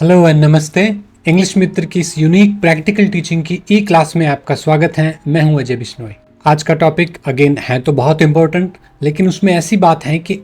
Hello and नमस्ते। English मित्र की इस यूनिक प्रैक्टिकल टीचिंग की ई क्लास में आपका स्वागत है। मैं हूं अजय बिश्नोई। आज का टॉपिक अगेन है तो बहुत इम्पोर्टेंट, लेकिन उसमें ऐसी बात है कि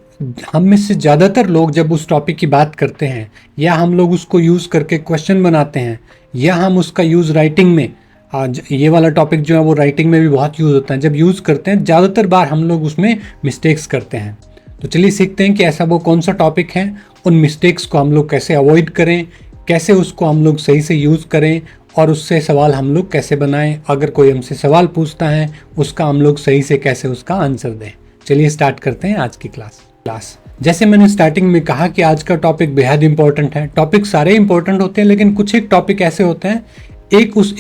हम में से ज़्यादातर लोग जब उस टॉपिक की बात करते हैं या हम लोग उसको यूज़ करके क्वेश्चन बनाते हैं या हम उसका यूज़ राइटिंग में, आज ये वाला टॉपिक जो है वो राइटिंग में भी बहुत यूज़ होता है, जब यूज़ करते हैं ज़्यादातर बार हम लोग उसमें मिस्टेक्स करते हैं। तो चलिए सीखते हैं कि ऐसा वो कौन सा टॉपिक है, उन मिस्टेक्स को हम लोग कैसे अवॉइड करें, कैसे उसको हम लोग सही से यूज़ करें और उससे सवाल हम लोग कैसे बनाएं। अगर कोई हमसे सवाल पूछता है उसका हम लोग सही से कैसे उसका आंसर दें। चलिए स्टार्ट करते हैं आज की क्लास। जैसे मैंने स्टार्टिंग में कहा कि आज का टॉपिक बेहद इंपॉर्टेंट है। टॉपिक सारे इंपॉर्टेंट होते हैं, लेकिन कुछ एक टॉपिक ऐसे होते हैं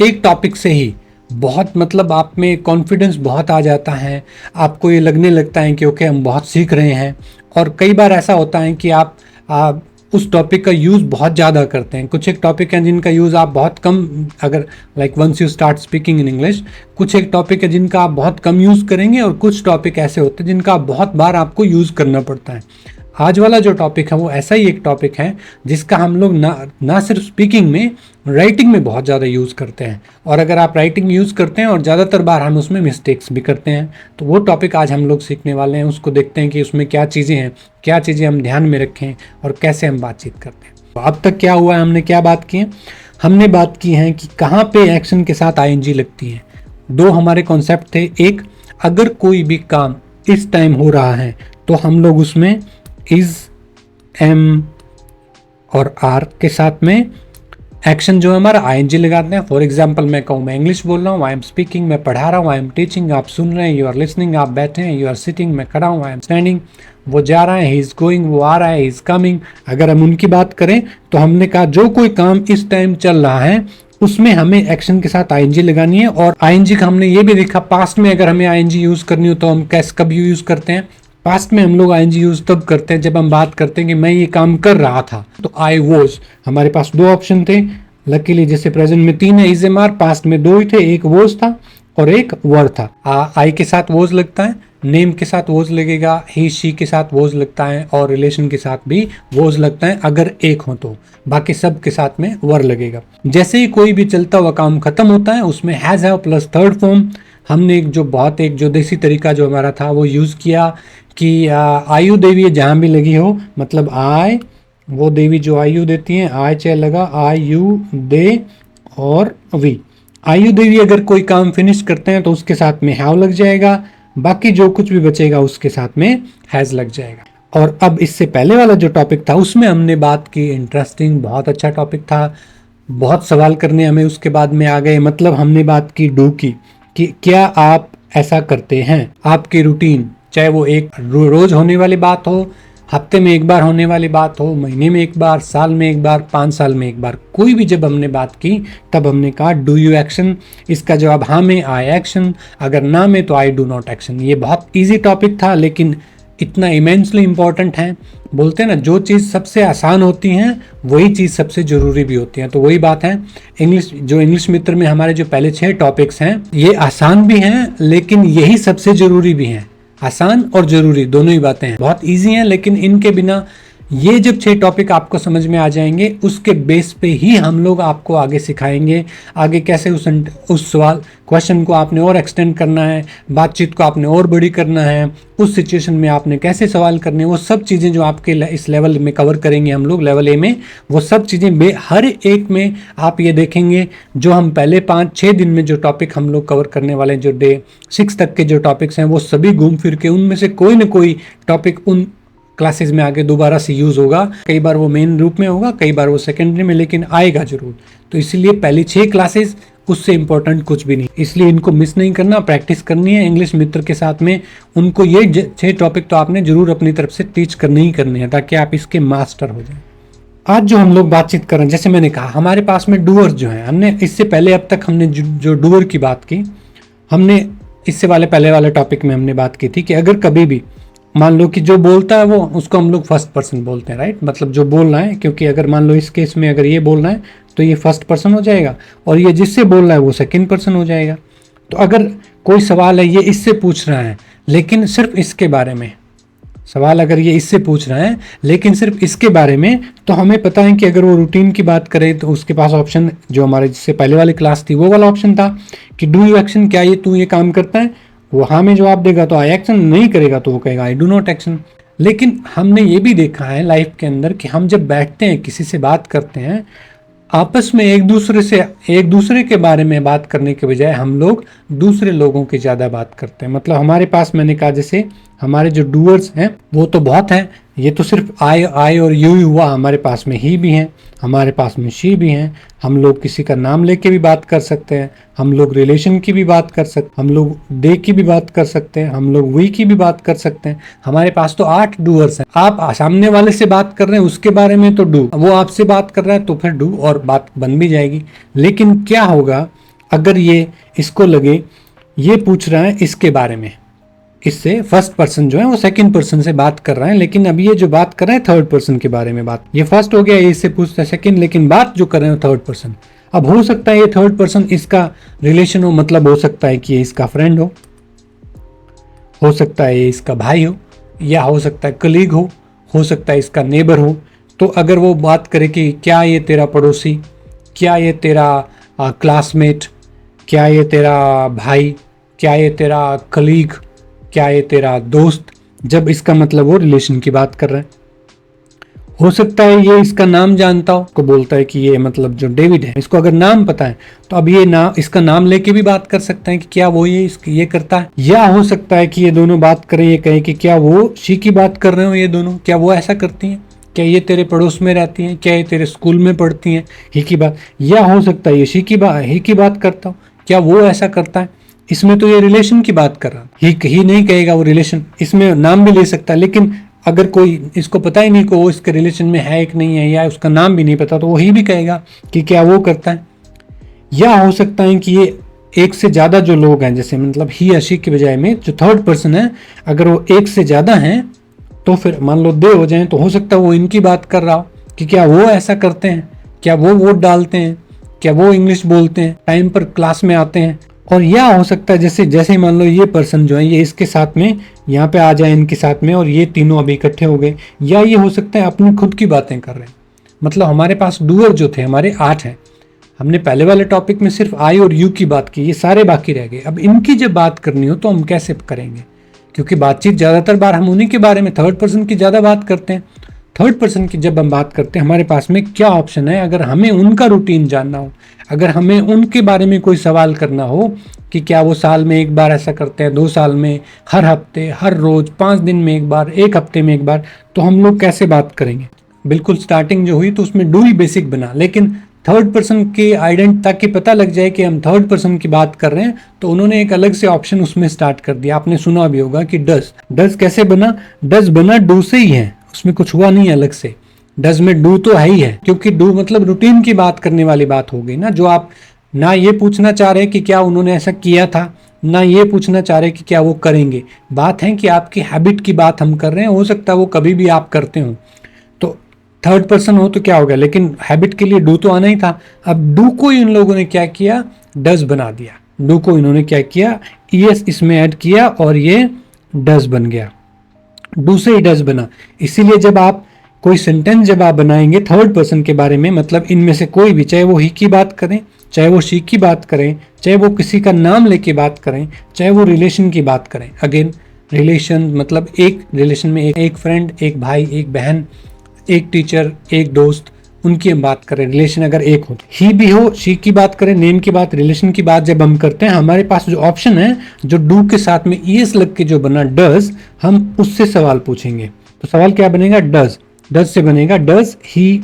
एक टॉपिक से ही बहुत मतलब आप में कॉन्फिडेंस बहुत आ जाता है, आपको ये लगने लगता है कि ओके हम बहुत सीख रहे हैं। और कई बार ऐसा होता है कि आप उस टॉपिक का यूज़ बहुत ज़्यादा करते हैं। कुछ एक टॉपिक हैं जिनका यूज़ आप बहुत कम, अगर like once you start speaking in English, कुछ एक टॉपिक है जिनका आप बहुत कम यूज़ करेंगे और कुछ टॉपिक ऐसे होते हैं जिनका बहुत बार आपको यूज़ करना पड़ता है। आज वाला जो टॉपिक है वो ऐसा ही एक टॉपिक है जिसका हम लोग ना सिर्फ स्पीकिंग में, राइटिंग में बहुत ज़्यादा यूज़ करते हैं। और अगर आप राइटिंग यूज़ करते हैं और ज़्यादातर बार हम उसमें मिस्टेक्स भी करते हैं, तो वो टॉपिक आज हम लोग सीखने वाले हैं। उसको देखते हैं कि उसमें क्या चीज़ें हैं, क्या चीज़ें हम ध्यान में रखें और कैसे हम बातचीत करते हैं। तो अब तक क्या हुआ है, हमने क्या बात की है? हमने बात की है कि कहाँ पे एक्शन के साथ आईएनजी लगती है। दो हमारे कॉन्सेप्ट थे। एक, अगर कोई भी काम इस टाइम हो रहा है तो हम लोग उसमें इज, एम और आर के साथ में एक्शन जो है हमारा आईएनजी लगाते हैं। फॉर एग्जाम्पल मैं कहूँ मैं इंग्लिश बोल रहा हूँ, आई एम स्पीकिंग, मैं पढ़ा रहा हूँ, आई एम टीचिंग, आप सुन रहे हैं, यू आर लिसनिंग, आप बैठे हैं, यू आर सिटिंग, मैं खड़ा हूँ, आई एम स्टैंडिंग, वो जा रहा है, ही इज गोइंग, वो आ रहा है, ही इज कमिंग। अगर हम उनकी बात करें तो हमने कहा जो कोई काम इस टाइम चल रहा है उसमें हमें एक्शन के साथ आईएनजी लगानी है। और आईएनजी का हमने ये भी देखा, पास्ट में अगर हमें आईएनजी यूज करनी हो तो हम कैसे कब यूज करते हैं। पास्ट में हम लोग आईएनजी यूज तब करते हैं जब हम बात करते हैं कि मैं ये काम कर रहा था। तो आई वॉज, हमारे पास दो ऑप्शन थे। लकीली जैसे प्रेजेंट में 3 है, इज एम आर, पास्ट में 2 ही थे, एक वॉज था और एक वर था। आई के साथ वॉज लगता है, नेम के साथ वॉज लगेगा, ही शी के साथ वॉज लगता है और रिलेशन के साथ भी वॉज लगता है अगर एक हो तो। बाकी सब के साथ में वर लगेगा। जैसे ही कोई भी चलता हुआ काम खत्म होता है उसमें हैज है प्लस थर्ड फॉर्म। हमने एक जो देसी तरीका जो हमारा था वो यूज किया कि आयु देवी जहाँ भी लगी हो, मतलब आय, वो देवी जो आयु देती हैं, आय चाहे लगा, आयु दे और वी। आयु देवी अगर कोई काम फिनिश करते हैं तो उसके साथ में हैव लग जाएगा, बाकी जो कुछ भी बचेगा उसके साथ में हैज लग जाएगा। और अब इससे पहले वाला जो टॉपिक था उसमें हमने बात की, इंटरेस्टिंग बहुत अच्छा टॉपिक था, बहुत सवाल करने हमें उसके बाद में आ गए। मतलब हमने बात की डू की, कि क्या आप ऐसा करते हैं। आपकी रूटीन, चाहे वो एक रोज होने वाली बात हो, हफ्ते में एक बार होने वाली बात हो, महीने में एक बार, साल में एक बार, 5 साल में एक बार, कोई भी जब हमने बात की तब हमने कहा डू यू एक्शन। इसका जवाब हाँ में आई एक्शन, अगर ना में तो आई डू नॉट एक्शन। ये बहुत इजी टॉपिक था लेकिन इतना इमेंसली इंपॉर्टेंट है। बोलते हैं ना, जो चीज़ सबसे आसान होती है वही चीज़ सबसे ज़रूरी भी होती है। तो वही बात है, इंग्लिश मित्र में हमारे जो पहले 6 टॉपिक्स हैं ये आसान भी हैं लेकिन यही सबसे ज़रूरी भी हैं। आसान और ज़रूरी दोनों ही बातें हैं, बहुत इजी हैं, लेकिन इनके बिना ये जब 6 टॉपिक आपको समझ में आ जाएंगे उसके बेस पे ही हम लोग आपको आगे सिखाएंगे। आगे कैसे उस सवाल क्वेश्चन को आपने और एक्सटेंड करना है, बातचीत को आपने और बड़ी करना है, उस सिचुएशन में आपने कैसे सवाल करने, वो सब चीज़ें जो आपके इस लेवल में कवर करेंगे हम लोग लेवल ए में, वो सब चीज़ें हर एक में आप ये देखेंगे। जो हम पहले 5-6 दिन में जो टॉपिक हम लोग कवर करने वाले हैं, जो डे 6 तक के जो टॉपिक्स हैं, वो सभी घूम फिर के उनमें से कोई ना कोई टॉपिक उन क्लासेस में आगे दोबारा से यूज़ होगा। कई बार वो मेन रूप में होगा, कई बार वो सेकेंडरी में, लेकिन आएगा जरूर। तो इसलिए पहली 6 क्लासेस उससे इम्पोर्टेंट कुछ भी नहीं, इसलिए इनको मिस नहीं करना, प्रैक्टिस करनी है इंग्लिश मित्र के साथ में। उनको ये 6 टॉपिक तो आपने जरूर अपनी तरफ से टीच करनी ही करनी है ताकि आप इसके मास्टर हो जाएं। आज जो हम लोग बातचीत कर रहे हैं, जैसे मैंने कहा हमारे पास में डूअर जो है, हमने इससे पहले अब तक हमने जो डूअर की बात की, हमने इससे पहले वाले टॉपिक में हमने बात की थी कि अगर कभी भी मान लो कि जो बोलता है वो, उसको हम लोग फर्स्ट पर्सन बोलते हैं, राइट। मतलब जो बोल रहा है, क्योंकि अगर मान लो इस केस में अगर ये बोल रहा है तो ये फर्स्ट पर्सन हो जाएगा और ये जिससे बोल रहा है वो सेकंड पर्सन हो जाएगा। तो अगर कोई सवाल है ये इससे पूछ रहा है लेकिन सिर्फ इसके बारे में, सवाल अगर ये इससे पूछ रहा है लेकिन सिर्फ इसके बारे में, तो हमें पता है कि अगर वो रूटीन की बात करें तो उसके पास ऑप्शन जो हमारे जिससे पहले वाली क्लास थी वो वाला ऑप्शन था कि डू यू एक्शन, क्या ये तू ये काम करता है, वो हाँ में जवाब देगा तो आई एक्शन, नहीं करेगा तो वो कहेगा आई डू नॉट एक्शन। लेकिन हमने ये भी देखा है लाइफ के अंदर कि हम जब बैठते हैं किसी से बात करते हैं, आपस में एक दूसरे के बारे में बात करने के बजाय हम लोग दूसरे लोगों की ज़्यादा बात करते हैं। मतलब हमारे पास, मैंने कहा जैसे हमारे जो डूअर्स हैं वो तो बहुत हैं, ये तो सिर्फ आई और यू हुआ, हमारे पास में ही भी हैं, हमारे पास में शी भी हैं। हम लोग किसी का नाम लेके भी बात कर सकते हैं, हम लोग रिलेशन की भी बात कर सकते हैं, हम लोग दे की भी बात कर सकते हैं, हम लोग वी की भी बात कर सकते हैं। हमारे पास तो 8 डूअर्स हैं। आप सामने वाले से बात कर रहे हैं उसके बारे में तो डू, वो आपसे बात कर रहा है तो फिर डू और बात बन भी जाएगी। लेकिन क्या होगा अगर ये इसको लगे ये पूछ रहा है इसके बारे में, इससे फर्स्ट पर्सन जो है वो सेकंड पर्सन से बात कर रहा है, लेकिन अब ये जो बात कर रहे हैं थर्ड पर्सन के बारे में बात, ये फर्स्ट हो गया, ये इससे पूछता है सेकंड, लेकिन बात जो कर रहे हैं थर्ड पर्सन। अब हो सकता है ये थर्ड पर्सन इसका रिलेशन हो, मतलब हो सकता है कि ये इसका फ्रेंड हो सकता है ये इसका भाई हो, या हो सकता है कलीग हो सकता है इसका नेबर हो। तो अगर वो बात करे कि क्या ये तेरा पड़ोसी, क्या ये तेरा क्लासमेट, क्या ये तेरा भाई, क्या ये तेरा कलीग, क्या ये तेरा दोस्त, जब इसका मतलब वो रिलेशन की बात कर रहा है। हो सकता है ये इसका नाम जानता हो, को बोलता है कि ये मतलब जो डेविड है, इसको अगर नाम पता है तो अब ये इसका नाम लेके भी बात कर सकते हैं कि क्या वो ये करता है। या हो सकता है कि ये दोनों बात करें, ये कहे कि क्या वो शी की बात कर रहे हो, ये दोनों क्या वो ऐसा करती हैं, क्या ये तेरे पड़ोस में रहती हैं, क्या ये तेरे स्कूल में पढ़ती हैं, ही की बात। या हो सकता है ये ही की बात करता हो, क्या वो ऐसा करता है। इसमें तो ये रिलेशन की बात कर रहा, ही नहीं कहेगा, वो रिलेशन, इसमें नाम भी ले सकता है। लेकिन अगर कोई इसको पता ही नहीं को वो इसके रिलेशन में है कि नहीं है, या उसका नाम भी नहीं पता, तो वो ही भी कहेगा कि क्या वो करता है। या हो सकता है कि ये एक से ज्यादा जो लोग हैं, जैसे मतलब ही या शी के बजाय में जो थर्ड पर्सन है, अगर वो एक से ज्यादा हैं तो फिर मान लो दे हो जाए, तो हो सकता है वो इनकी बात कर रहा हो कि क्या वो ऐसा करते हैं, क्या वो वोट डालते हैं, क्या वो इंग्लिश बोलते हैं, टाइम पर क्लास में आते हैं। और या हो सकता है जैसे मान लो ये पर्सन जो है ये इसके साथ में यहाँ पे आ जाए इनके साथ में, और ये तीनों अभी इकट्ठे हो गए। या ये हो सकता है अपनी खुद की बातें कर रहे हैं। मतलब हमारे पास डूअर जो थे हमारे 8 हैं। हमने पहले वाले टॉपिक में सिर्फ आई और यू की बात की, ये सारे बाकी रह गए। अब इनकी जब बात करनी हो तो हम कैसे करेंगे, क्योंकि बातचीत ज़्यादातर बार हम उन्हीं के बारे में, थर्ड पर्सन की ज़्यादा बात करते हैं। थर्ड पर्सन की जब हम बात करते हैं हमारे पास में क्या ऑप्शन है, अगर हमें उनका रूटीन जानना हो, अगर हमें उनके बारे में कोई सवाल करना हो कि क्या वो साल में एक बार ऐसा करते हैं, 2 साल में, हर हफ्ते, हर रोज, 5 दिन में एक बार, 1 हफ्ते में एक बार, तो हम लोग कैसे बात करेंगे। बिल्कुल स्टार्टिंग जो हुई तो उसमें डू ही बेसिक बना, लेकिन थर्ड पर्सन की आइडेंटिटी, ताकि पता लग जाए कि हम थर्ड पर्सन की बात कर रहे हैं, तो उन्होंने एक अलग से ऑप्शन उसमें स्टार्ट कर दिया। आपने सुना भी होगा कि डज कैसे बना, डज बना डू से ही है, उसमें कुछ हुआ नहीं अलग से। डज में डू तो है ही है, क्योंकि डू मतलब रूटीन की बात करने वाली बात हो गई ना, जो आप ना ये पूछना चाह रहे कि क्या उन्होंने ऐसा किया था, ना ये पूछना चाह रहे कि क्या वो करेंगे। बात है कि आपकी हैबिट की बात हम कर रहे हैं, हो सकता है वो कभी भी आप करते हो, तो थर्ड पर्सन हो तो क्या हो गया, लेकिन हैबिट के लिए डू तो आना ही था। अब डू को इन लोगों ने क्या किया, डज बना दिया। डू को इन्होंने क्या किया, ईएस इसमें ऐड किया और ये डज बन गया, डू से ही डज बना। इसीलिए जब आप कोई सेंटेंस जब आप बनाएंगे थर्ड पर्सन के बारे में, मतलब इनमें से कोई भी, चाहे वो ही की बात करें, चाहे वो शी की बात करें, चाहे वो किसी का नाम लेके बात करें, चाहे वो रिलेशन की बात करें। अगेन रिलेशन मतलब एक रिलेशन में एक फ्रेंड, एक भाई, एक बहन, एक टीचर, एक दोस्त, उनकी हम बात करें, रिलेशन अगर एक हो, ही भी हो, शी की बात करें, नेम की बात, रिलेशन की बात जब हम करते हैं, हमारे पास जो ऑप्शन है जो डू के साथ में ईएस लग के जो बना डज, हम उससे सवाल पूछेंगे। तो सवाल क्या बनेगा, डज से बनेगा does he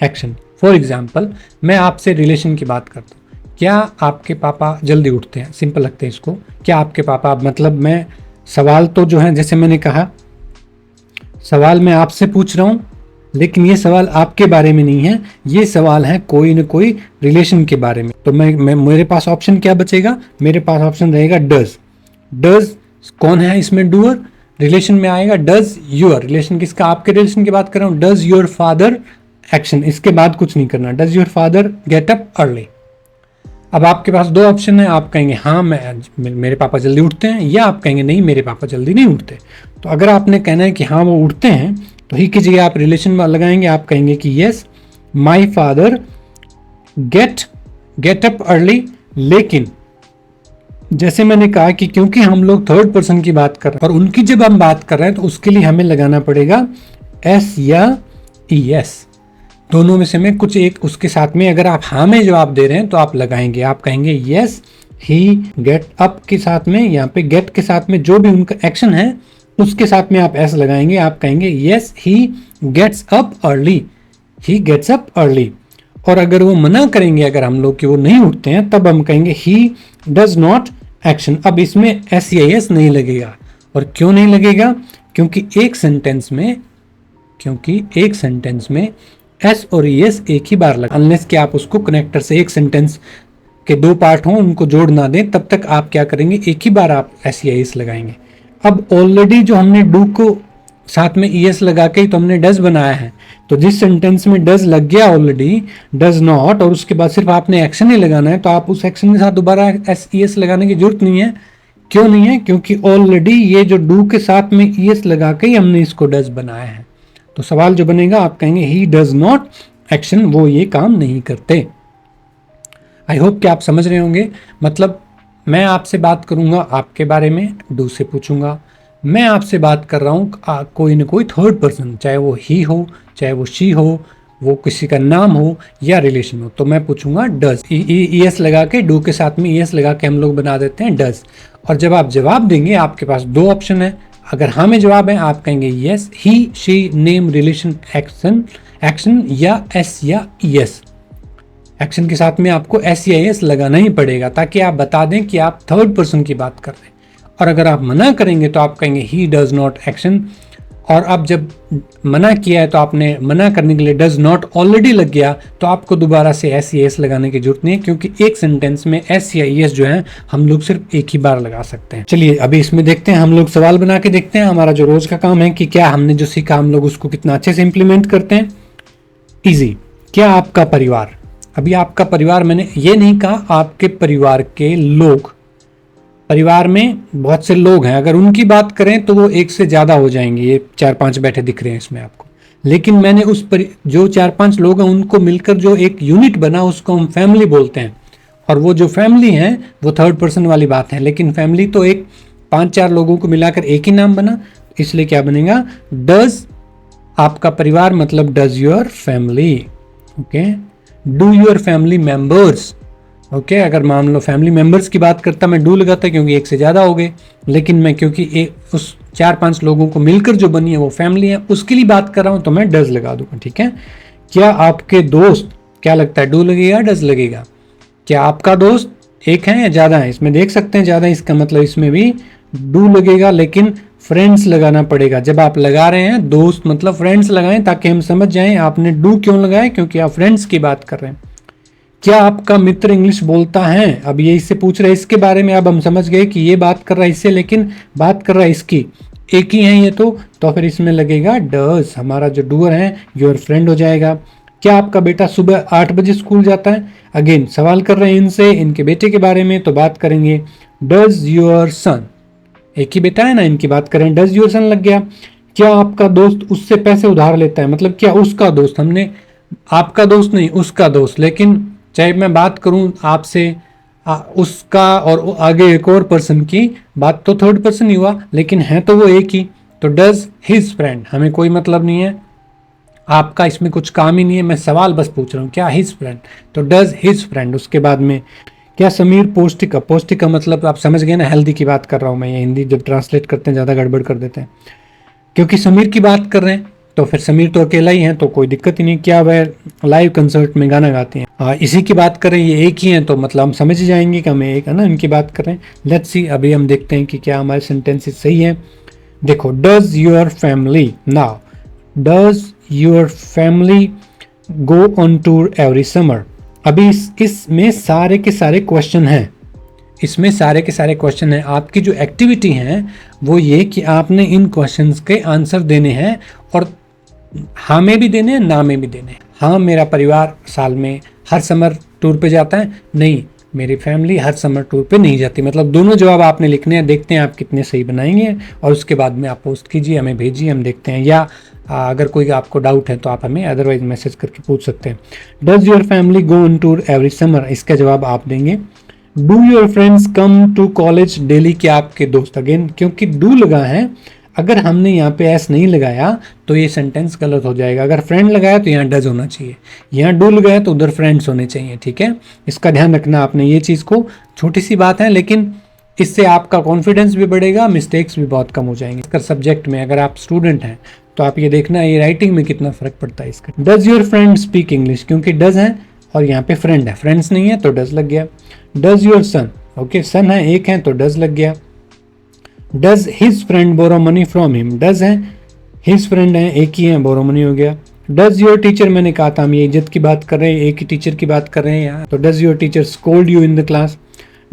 action. For example मैं आपसे रिलेशन की बात करता हूँ, क्या आपके पापा जल्दी उठते हैं, सिंपल लगते हैं इसको, क्या आपके पापा, मतलब मैं सवाल तो जो है जैसे मैंने कहा, सवाल मैं आपसे पूछ रहा हूँ, लेकिन ये सवाल आपके बारे में नहीं है, ये सवाल है कोई न कोई रिलेशन के बारे में। तो मैं मेरे पास ऑप्शन क्या बचेगा, मेरे पास ऑप्शन रहेगा डज कौन है इसमें, डूअर, रिलेशन में आएगा डज योर, रिलेशन किसका, आपके रिलेशन की बात कर रहा हूँ, डज योर फादर एक्शन, इसके बाद कुछ नहीं करना, does your father get up early. अब आपके पास दो ऑप्शन है, आप कहेंगे हाँ मेरे पापा जल्दी उठते हैं, या आप कहेंगे नहीं मेरे पापा जल्दी नहीं उठते। तो अगर आपने कहना है कि हाँ वो उठते हैं, तो ही की जगह आप रिलेशन में लगाएंगे, आप कहेंगे कि yes my father get up early. लेकिन जैसे मैंने कहा कि क्योंकि हम लोग थर्ड पर्सन की बात कर रहे हैं और उनकी जब हम बात कर रहे हैं, तो उसके लिए हमें लगाना पड़ेगा एस या ई एस, दोनों में से मैं कुछ एक उसके साथ में। अगर आप हाँ में जवाब दे रहे हैं तो आप लगाएंगे, आप कहेंगे यस ही गेट अप के साथ में, यहाँ पे गेट के साथ में जो भी उनका एक्शन है उसके साथ में आप एस लगाएंगे, आप कहेंगे yes he gets up early, he gets up early. और अगर वो मना करेंगे, अगर हम लोग कि वो नहीं उठते हैं, तब हम कहेंगे ही डज नॉट एक्शन। अब इसमें एस या एस नहीं लगेगा। और क्यों नहीं लगेगा? क्योंकि एक सेंटेंस में एस और एस एक ही बार लगा, अनलेस कि आप उसको कनेक्टर से एक सेंटेंस के दो पार्ट हों उनको जोड़ ना दें, तब तक आप क्या करेंगे, एक ही बार आप एस या एस लगाएंगे। अब ऑलरेडी जो हमने डू को साथ में ईएस लगा के ही तो हमने डज बनाया है, तो जिस सेंटेंस में डज लग गया ऑलरेडी, डज नॉट, और उसके बाद सिर्फ आपने एक्शन ही लगाना है, तो आप उस एक्शन के साथ दोबारा एस ईएस लगाने की जरूरत नहीं है। क्यों नहीं है? क्योंकि ऑलरेडी ये जो डू के साथ में ईएस लगा के ही हमने इसको डज बनाया है। तो सवाल जो बनेगा, आप कहेंगे ही डज नॉट एक्शन, वो ये काम नहीं करते। आई होप कि आप समझ रहे होंगे। मतलब मैं आपसे बात करूंगा आपके बारे में, डू से पूछूंगा। मैं आपसे बात कर रहा हूँ कोई ना कोई थर्ड पर्सन, चाहे वो ही हो, चाहे वो शी हो, वो किसी का नाम हो या रिलेशन हो, तो मैं पूछूंगा डज। ईएस लगा के, डू के साथ में ईएस लगा के हम लोग बना देते हैं डज। और जब आप जवाब देंगे, आपके पास दो ऑप्शन है। अगर हाँ में जवाब है, आप कहेंगे yes he she name relation action या एस या ईएस। एक्शन के साथ में आपको एस या एस लगाना ही पड़ेगा, ताकि आप बता दें कि आप थर्ड पर्सन की बात कर रहे हैं। और अगर आप मना करेंगे तो आप कहेंगे ही डज नॉट एक्शन। और अब जब मना किया है, तो आपने मना करने के लिए डज नॉट ऑलरेडी लग गया, तो आपको दोबारा से एस या एस लगाने की जरूरत नहीं है, क्योंकि एक सेंटेंस में एस या एस जो है हम लोग सिर्फ एक ही बार लगा सकते हैं। चलिए अभी इसमें देखते हैं, हम लोग सवाल बना के देखते हैं। हमारा जो रोज का काम है कि क्या हमने जो सीखा हम लोग उसको कितना अच्छे से इंप्लीमेंट करते हैं। इजी। क्या आपका परिवार, अभी आपका परिवार मैंने ये नहीं कहा आपके परिवार के लोग, परिवार में बहुत से लोग हैं, अगर उनकी बात करें तो वो एक से ज़्यादा हो जाएंगे। ये 4-5 बैठे दिख रहे हैं इसमें आपको, लेकिन मैंने जो 4-5 लोग हैं उनको मिलकर जो एक यूनिट बना, उसको हम फैमिली बोलते हैं। और वो जो फैमिली है वो थर्ड पर्सन वाली बात है, लेकिन फैमिली तो एक 5-4 लोगों को मिलाकर एक ही नाम बना, इसलिए क्या बनेगा, डज आपका परिवार, मतलब does your family. Okay, do your family members. Okay, अगर मान लो फैमिली मेंबर्स की बात करता मैं डू लगाता, क्योंकि एक से ज़्यादा हो गए, लेकिन मैं क्योंकि उस 4-5 लोगों को मिलकर जो बनी है वो फैमिली है, उसके लिए बात कर रहा हूँ, तो मैं डज लगा दूंगा। ठीक है। क्या आपके दोस्त, क्या लगता है डू लगेगा डज लगेगा? क्या आपका दोस्त एक है या ज़्यादा है? इसमें देख सकते हैं ज़्यादा, इसका मतलब इसमें भी डू लगेगा, लेकिन फ्रेंड्स लगाना पड़ेगा। जब आप लगा रहे हैं दोस्त मतलब फ्रेंड्स लगाएं, ताकि हम समझ जाएं आपने डू क्यों लगाया, क्योंकि आप फ्रेंड्स की बात कर रहे हैं। क्या आपका मित्र इंग्लिश बोलता है? अब ये इससे पूछ रहे हैं इसके बारे में। अब हम समझ गए कि ये बात कर रहा है इससे, लेकिन बात कर रहा है इसकी, एक ही है ये तो फिर इसमें लगेगा डज। हमारा जो डूअर है योर फ्रेंड हो जाएगा। क्या आपका बेटा सुबह 8 बजे स्कूल जाता है? अगेन सवाल कर रहे हैं इनसे, इनके बेटे के बारे में, तो बात करेंगे डज योर सन। एक ही बेटा है ना, इनकी बात करें, डज योर सन लग गया। क्या आपका दोस्त उससे पैसे उधार लेता है? मतलब क्या उसका दोस्त, हमने आपका दोस्त नहीं उसका दोस्त, लेकिन चाहे मैं बात करूं आपसे उसका और आगे एक और पर्सन की बात, तो थर्ड पर्सन ही हुआ, लेकिन है तो वो एक ही, तो डज हिज फ्रेंड। हमें कोई मतलब नहीं है, आपका इसमें कुछ काम ही नहीं है, मैं सवाल बस पूछ रहा हूँ क्या हिज फ्रेंड, तो डज हिज फ्रेंड। उसके बाद में क्या समीर पौष्टिक का, पौष्टिक का मतलब आप समझ गए ना, हेल्दी की बात कर रहा हूँ मैं। ये हिंदी जब ट्रांसलेट करते हैं ज़्यादा गड़बड़ कर देते हैं, क्योंकि समीर की बात कर रहे हैं, तो फिर समीर तो अकेला ही है, तो कोई दिक्कत ही नहीं। क्या वह लाइव कंसर्ट में गाना गाते हैं? इसी की बात करें, ये एक ही है, तो मतलब हम समझ ही जाएंगे कि हमें एक है ना, इनकी बात कर रहे हैं। लेट्स सी, अभी हम देखते हैं कि क्या हमारे सेंटेंसेस सही है। देखो, does your family, now does your family go on tour every summer. अभी इसमें सारे के सारे क्वेश्चन हैं, इसमें सारे के सारे क्वेश्चन हैं। आपकी जो एक्टिविटी है वो ये कि आपने इन क्वेश्चंस के आंसर देने हैं, और हाँ में भी देने हैं, ना में भी देने हैं। हाँ, मेरा परिवार साल में हर समर टूर पे जाता है, नहीं मेरी फैमिली हर समर टूर पे नहीं जाती। मतलब दोनों जवाब आपने लिखने हैं, देखते हैं आप कितने सही बनाएंगे और उसके बाद में आप पोस्ट कीजिए, हमें भेजिए, हम देखते हैं। या अगर कोई आपको डाउट है तो आप हमें अदरवाइज मैसेज करके पूछ सकते हैं। Does your family go on tour every summer, इसका जवाब आप देंगे। Do your friends come to college daily, क्या आपके दोस्त, अगेन क्योंकि डू लगा है, अगर हमने यहाँ पे एस नहीं लगाया तो ये सेंटेंस गलत हो जाएगा। अगर फ्रेंड लगाया तो यहाँ डज होना चाहिए, यहाँ डू लगाया तो उधर फ्रेंड्स होने चाहिए, ठीक है। इसका ध्यान रखना आपने ये चीज़ को, छोटी सी बात है लेकिन इससे आपका कॉन्फिडेंस भी बढ़ेगा, मिस्टेक्स भी बहुत कम हो जाएंगे। इसका सब्जेक्ट में अगर आप स्टूडेंट हैं तो आप ये देखना ये राइटिंग में कितना फर्क पड़ता है इसका। Does your friend speak English, क्योंकि डज है और यहाँ पे फ्रेंड है, फ्रेंड्स नहीं है तो डज लग गया। Does your son, okay son है एक है तो डज लग गया। Does his friend borrow money from him, does है हिज फ्रेंड है एक ही है, बोरो मनी हो गया। डज योर टीचर, मैंने कहा था हम ये इज्जत की बात कर रहे हैं, एक ही टीचर की बात कर रहे हैं यहाँ, तो does your teacher scold you in the class.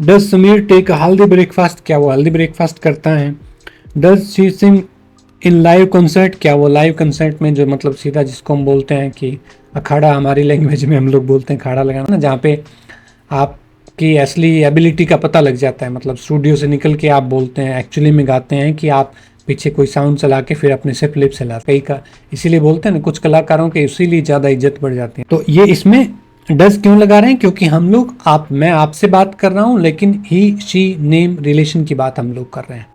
Does Sameer take healthy breakfast, क्या वो हेल्दी ब्रेकफास्ट करता है। Does she sing in live concert, क्या वो लाइव कंसर्ट में, जो मतलब सीधा जिसको हम बोलते हैं कि अखाड़ा, हमारी लैंग्वेज में हम लोग बोलते हैं अखाड़ा लगाना ना, जहाँ पे आपकी असली एबिलिटी का पता लग जाता है। मतलब स्टूडियो से निकल के आप बोलते हैं, एक्चुअली में गाते हैं कि आप पीछे कोई साउंड चला के फिर अपने से फ्लिप से लाते, कई का इसीलिए बोलते हैं ना, कुछ कलाकारों के इसीलिए ज़्यादा इज्जत बढ़ जाती है। तो ये इसमें डज क्यों लगा रहे हैं, क्योंकि हम लोग मैं आपसे बात कर रहा हूँ लेकिन ही शी नेम रिलेशन की बात हम लोग कर रहे हैं।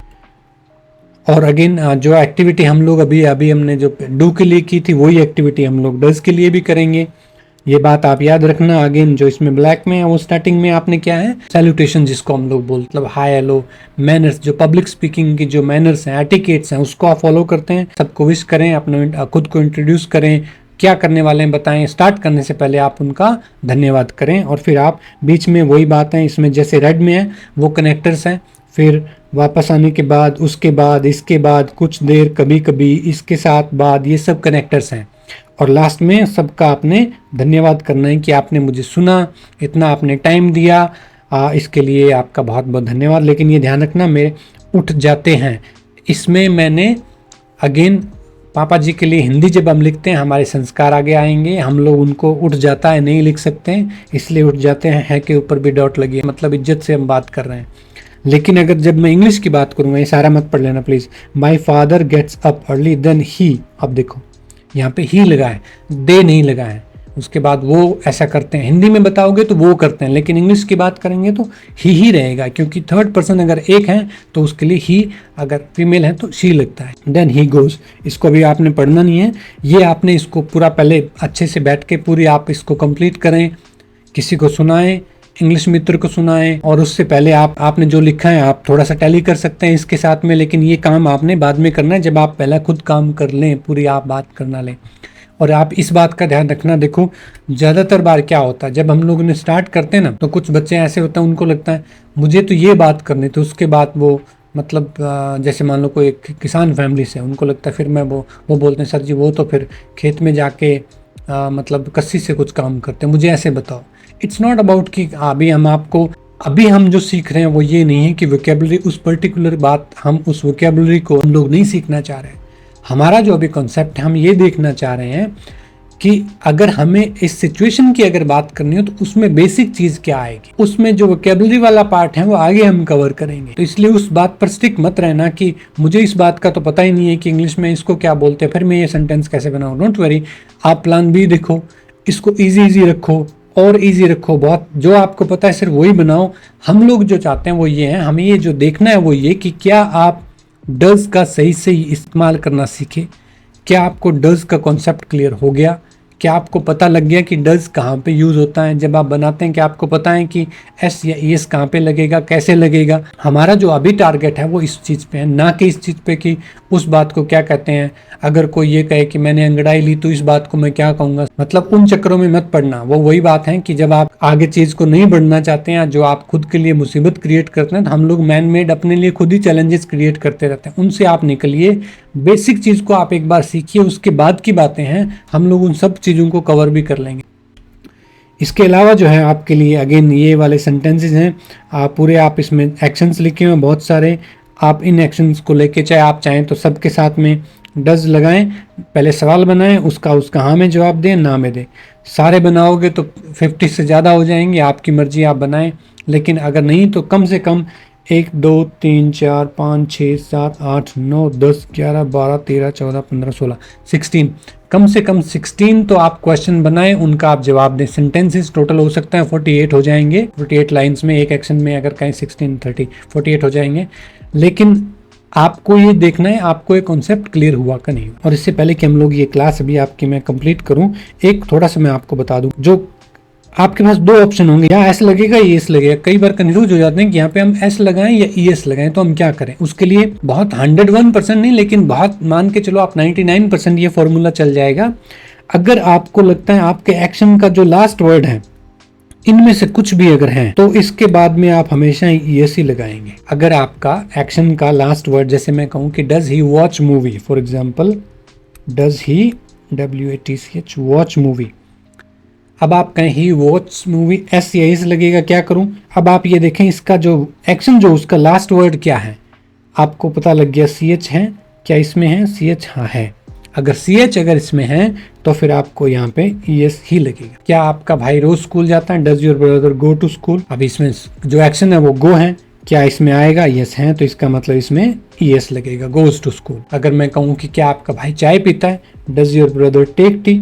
और अगेन जो एक्टिविटी हम लोग अभी हमने जो डू के लिए की थी वही एक्टिविटी हम लोग डज के लिए भी करेंगे, ये बात आप याद रखना। अगेन जो इसमें ब्लैक में है वो स्टार्टिंग में आपने क्या है, सैल्यूटेशन जिसको हम लोग बोलते, मतलब हाय हेलो, मैनर्स, जो पब्लिक स्पीकिंग की जो मैनर्स हैं, एटिकेट्स हैं, उसको आप फॉलो करते हैं। सबको विश करें, अपने खुद को इंट्रोड्यूस करें, क्या करने वाले हैं बताएं, स्टार्ट करने से पहले आप उनका धन्यवाद करें और फिर आप बीच में वही बात है, इसमें जैसे रेड में है वो कनेक्टर्स हैं, फिर वापस आने के बाद, उसके बाद, इसके बाद, कुछ देर, कभी कभी, इसके साथ, बाद, ये सब कनेक्टर्स हैं। और लास्ट में सबका आपने धन्यवाद करना है कि आपने मुझे सुना, इतना आपने टाइम दिया, इसके लिए आपका बहुत बहुत धन्यवाद। लेकिन ये ध्यान रखना मेरे उठ जाते हैं, इसमें मैंने अगेन पापा जी के लिए हिंदी जब हम लिखते हैं हमारे संस्कार आगे आएंगे, हम लोग उनको उठ जाता है नहीं लिख सकते हैं, इसलिए उठ जाते हैं है के ऊपर भी डॉट लगी है, मतलब इज्जत से हम बात कर रहे हैं। लेकिन अगर जब मैं इंग्लिश की बात करूंगा, ये सारा मत पढ़ लेना please. My father gets up early then he, अब देखो यहाँ पे ही लगा है, दे नहीं लगा है, उसके बाद वो ऐसा करते हैं। हिंदी में बताओगे तो वो करते हैं, लेकिन इंग्लिश की बात करेंगे तो ही रहेगा, क्योंकि थर्ड पर्सन अगर एक है तो उसके लिए ही, अगर फीमेल है तो शी लगता है। देन ही गोज, इसको भी आपने पढ़ना नहीं है, ये आपने इसको पूरा पहले अच्छे से बैठ के पूरी आप इसको कंप्लीट करें, किसी को सुनाएं, इंग्लिश मित्र को सुनाएं, और उससे पहले आपने जो लिखा है आप थोड़ा सा टैली कर सकते हैं इसके साथ में, लेकिन ये काम आपने बाद में करना है, जब आप पहला खुद काम कर लें, पूरी आप बात करना लें। और आप इस बात का ध्यान रखना, देखो ज़्यादातर बार क्या होता है जब हम लोग ने स्टार्ट करते हैं ना, तो कुछ बच्चे ऐसे होते हैं उनको लगता है मुझे तो ये बात करनी, तो उसके बाद वो मतलब जैसे मान लो कोई एक किसान फैमिली से, उनको लगता है फिर मैं वो बोलते हैं सर जी वो तो फिर खेत में जाके मतलब कस्सी से कुछ काम करते हैं, मुझे ऐसे बताओ। इट्स नॉट अबाउट कि अभी हम जो सीख रहे हैं वो ये नहीं है कि वोकेबलरी, उस पर्टिकुलर बात, हम उस वोकेबलरी को हम लोग नहीं सीखना चाह रहे हैं। हमारा जो अभी कॉन्सेप्ट है, हम ये देखना चाह रहे हैं कि अगर हमें इस सिचुएशन की अगर बात करनी हो तो उसमें बेसिक चीज़ क्या आएगी, उसमें जो वोकेबलरी वाला पार्ट है वो आगे हम कवर करेंगे। तो इसलिए उस बात पर स्टिक मत रहना कि मुझे इस बात का तो पता ही नहीं है कि इंग्लिश में इसको क्या बोलते हैं, फिर मैं ये सेंटेंस कैसे बनाऊँ। डोंट वरी, आप प्लान बी देखो, इसको ईजी रखो और ईजी रखो, बहुत जो आपको पता है सिर्फ वही बनाओ। हम लोग जो चाहते हैं वो ये है, हमें ये जो देखना है वो ये कि क्या आप डज का सही से इस्तेमाल करना सीखे, क्या आपको डज का कॉन्सेप्ट क्लियर हो गया, क्या आपको पता लग गया कि डज कहाँ पे यूज़ होता है जब आप बनाते हैं, क्या आपको पता है कि एस या एस कहाँ पे लगेगा, कैसे लगेगा। हमारा जो अभी टारगेट है वो इस चीज़ पे है, ना कि इस चीज़ पे कि उस बात को क्या कहते हैं। अगर कोई ये कहे कि मैंने अंगड़ाई ली तो इस बात को मैं क्या कहूँगा, मतलब उन चक्करों में मत पड़ना। वो वही बात है कि जब आप आगे चीज़ को नहीं बढ़ना चाहते हैं, जो आप खुद के लिए मुसीबत क्रिएट करते हैं, तो हम लोग मैन मेड अपने लिए खुद ही चैलेंजेस क्रिएट करते रहते हैं, उनसे आप निकलिए। बेसिक चीज़ को आप एक बार सीखिए, उसके बाद की बातें हैं हम लोग उन सब चीज़ों को कवर भी कर लेंगे। इसके अलावा जो है आपके लिए अगेन ये वाले सेंटेंसेस हैं, पूरे आप इसमें एक्शंस लिखे हुए हैं बहुत सारे, आप इन एक्शंस को लेके चाहे आप चाहें तो सबके साथ में डज लगाएं, पहले सवाल बनाएं, उसका हाँ में जवाब दें, ना में दें। सारे बनाओगे तो 50 से ज़्यादा हो जाएंगे, आपकी मर्जी, आप बनाएं। लेकिन अगर नहीं तो कम से कम 1 2 3 4 5 6 7 8 9 10 11 12 13 14 15 16 16, कम से कम 16 तो आप क्वेश्चन बनाएं, उनका आप जवाब दें। सेंटेंसेस टोटल हो सकता है 48 हो जाएंगे, 48 लाइन्स में, एक एक्शन में अगर कहें 16 30 48 हो जाएंगे। लेकिन आपको ये देखना है आपको ये कॉन्सेप्ट क्लियर हुआ का नहीं। और इससे पहले कि हम लोग ये क्लास अभी आपकी मैं कंप्लीट करूं, एक थोड़ा सा मैं आपको बता दूं, जो आपके पास दो ऑप्शन होंगे, या एस लगेगा या एस लगेगा। कई बार कंफ्यूज हो जाते हैं कि यहाँ पे हम एस लगाएं या ई एस लगाएं, तो हम क्या करें। उसके लिए बहुत 101% नहीं, लेकिन बहुत मान के चलो आप 99% ये फॉर्मूला चल जाएगा। अगर आपको लगता है आपके एक्शन का जो लास्ट वर्ड है इनमें से कुछ भी अगर है तो इसके बाद में आप हमेशा एस ही लगाएंगे। अगर आपका एक्शन का लास्ट वर्ड, जैसे मैं कहूँ कि does he watch movie, for example does he WATCH watch movie, अब आप कहें ही वॉच मूवी, एस या एस लगेगा, क्या करूं। अब आप ये देखें इसका जो एक्शन जो उसका लास्ट वर्ड क्या है, आपको पता लग गया CH है, क्या इसमें है CH, हाँ है। अगर CH अगर इसमें है तो फिर आपको यहाँ पे ES ही लगेगा। क्या आपका भाई रोज स्कूल जाता है, does your brother go to school, अब इसमें जो एक्शन है वो गो है, क्या इसमें आएगा, यस है, तो इसका मतलब इसमें ES लगेगा, गोज टू स्कूल। अगर मैं कहूँ कि क्या आपका भाई चाय पीता है, does your brother take tea,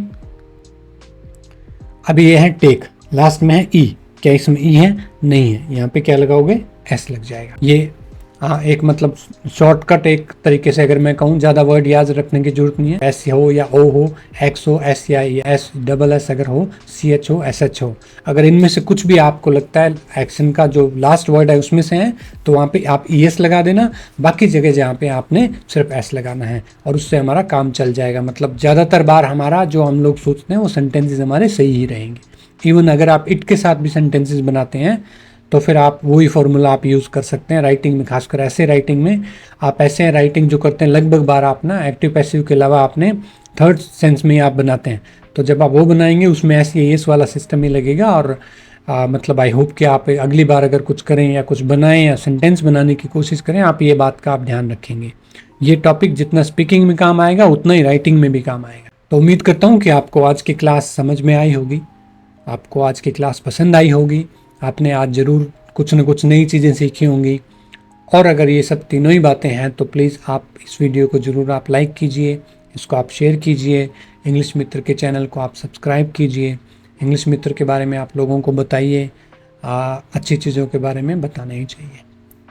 अब ये है टेक, लास्ट में है ई, क्या इसमें ई है, नहीं है, यहाँ पे क्या लगाओगे, एस लग जाएगा। ये हाँ एक मतलब शॉर्टकट एक तरीके से अगर मैं कहूँ, ज़्यादा वर्ड याद रखने की जरूरत नहीं है। एस हो या ओ हो, एक्स हो, एस या एस डबल एस अगर हो, CH हो, SH हो, अगर इनमें से कुछ भी आपको लगता है एक्शन का जो लास्ट वर्ड है उसमें से है तो वहाँ पे आप ES लगा देना। बाकी जगह जहाँ पे आपने सिर्फ S लगाना है और उससे हमारा काम चल जाएगा। मतलब ज़्यादातर बार हमारा जो हम लोग सोचते हैं वो सेंटेंसेज हमारे सही ही रहेंगे। इवन अगर आप इट के साथ भी सेंटेंसेज बनाते हैं तो फिर आप वही फॉर्मूला आप यूज़ कर सकते हैं राइटिंग में, खासकर ऐसे राइटिंग में। आप ऐसे राइटिंग जो करते हैं लगभग बार आप ना एक्टिव पैसिव के अलावा आपने थर्ड सेंस में आप बनाते हैं, तो जब आप वो बनाएंगे उसमें ऐसे एस वाला सिस्टम ही लगेगा। और मतलब आई होप कि आप अगली बार अगर कुछ करें या कुछ बनाएं या सेंटेंस बनाने की कोशिश करें, आप ये बात का आप ध्यान रखेंगे। ये टॉपिक जितना स्पीकिंग में काम आएगा उतना ही राइटिंग में भी काम आएगा। तो उम्मीद करता हूँ कि आपको आज की क्लास समझ में आई होगी, आपको आज की क्लास पसंद आई होगी, आपने आज ज़रूर कुछ न कुछ नई चीज़ें सीखी होंगी। और अगर ये सब तीनों ही बातें हैं तो प्लीज़ आप इस वीडियो को ज़रूर आप लाइक कीजिए, इसको आप शेयर कीजिए, इंग्लिश मित्र के चैनल को आप सब्सक्राइब कीजिए, इंग्लिश मित्र के बारे में आप लोगों को बताइए, अच्छी चीज़ों के बारे में बताना ही चाहिए।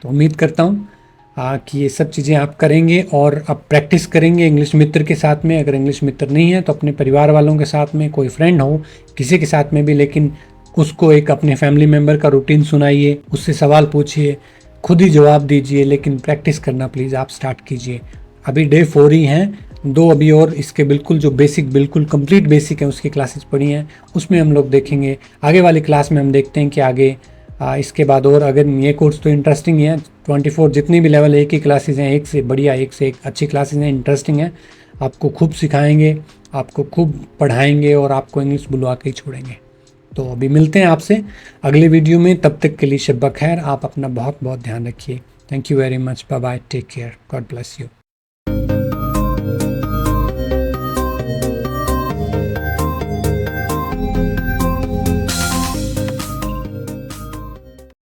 तो उम्मीद करता हूँ कि ये सब चीज़ें आप करेंगे और अब प्रैक्टिस करेंगे इंग्लिश मित्र के साथ में। अगर इंग्लिश मित्र नहीं है तो अपने परिवार वालों के साथ में, कोई फ्रेंड हो किसी के साथ में भी, लेकिन उसको एक अपने फैमिली मेम्बर का रूटीन सुनाइए, उससे सवाल पूछिए, खुद ही जवाब दीजिए, लेकिन प्रैक्टिस करना प्लीज़ आप स्टार्ट कीजिए। अभी डे 4 ही हैं, 2 अभी और इसके बिल्कुल जो बेसिक बिल्कुल कंप्लीट बेसिक है उसकी क्लासेस पढ़ी हैं, उसमें हम लोग देखेंगे। आगे वाली क्लास में हम देखते हैं कि आगे इसके बाद और अगर ये कोर्स तो इंटरेस्टिंग है, 24 जितनी भी लेवल एक ही क्लासेस हैं, एक से बढ़िया एक से एक अच्छी क्लासेस हैं, इंटरेस्टिंग है, आपको खूब सिखाएंगे, आपको खूब पढ़ाएंगे और आपको इंग्लिश बुलवा के ही छोड़ेंगे। तो अभी मिलते हैं आपसे अगले वीडियो में, तब तक के लिए शब खैर। आप अपना बहुत बहुत ध्यान रखिए। Thank you very much, bye bye, take care, God bless you.